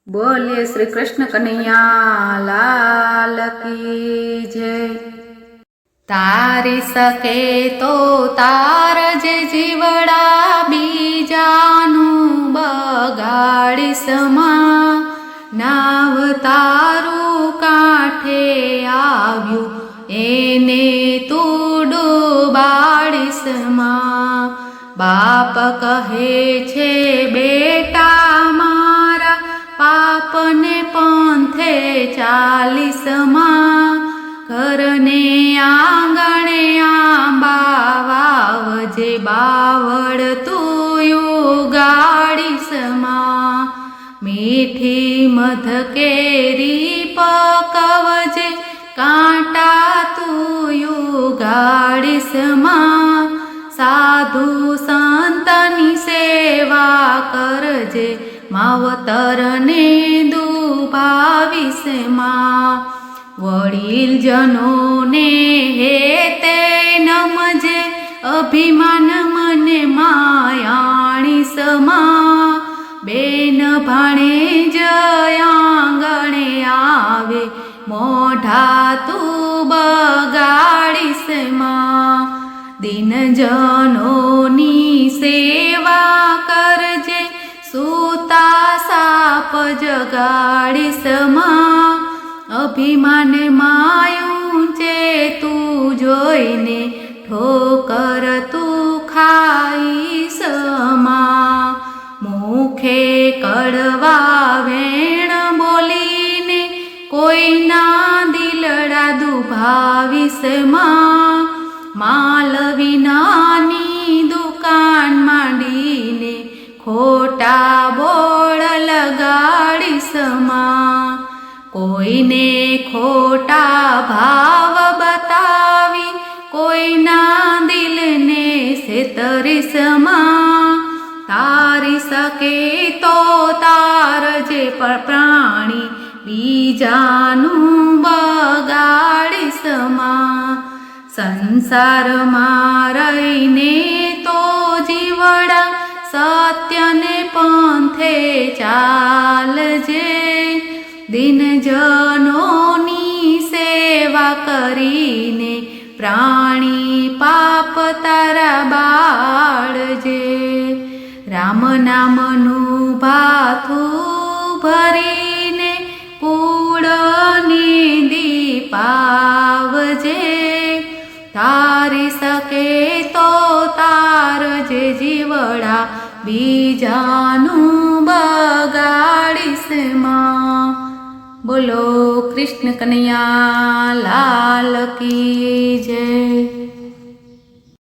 बोलिए श्री कृष्ण कन्हैया लाल की जय। तारी सके तो तार जे जीवड़ा बीजानु बगाड़ी समा नाव तारू काठे आव्यू एने तू डूबाड़ी समा। बाप कहे छे बेटा मारा पापने पंथे चालीसमा घरने आंगणे आंबा वावजे बावड़ तू युगाड़ीसमा। मीठी मध केरी पकवजे कांटा तू युगाड़ीसमा। साधु संतनी सेवा करजे मावतरने दुभाविसमा। वडील जनोने हेते नमजे अभिमान मने मायाणी समा। बेन भाणे जयांगणे आवे मोढा तू बगाड़ीसमा। दिन जनोनी सेवा करजे सूता साप जगाड़ीसमा। अभिमान मायूंचे तू जोईने ठोकर तू खाईसमा। मुखे कड़वा वेण बोलीने कोईना दिलड़ा दुभावीसमा। मालवीनानी दुकान मांडीने खोटा बोळ लगाड़ीसमा। कोईने खोटा भाव बतावी कोईना दिलने सेतरीसमा। तारी सके तो तारजे प्राणी बीजानु बगाड़ीसमा। संसार रहीने तो जीवड़ा सत्यने पंथे चालजे। दिन जनोनी सेवा करीने प्राणी पाप तारा बाळजे। राम नामनु भाथू भरीने कूड़नी दीपावजे। तारी सके तो तारजे जीवड़ा बीजानु बगाड़ीसमा। बोलो कृष्ण कन्हैया लाल की जय।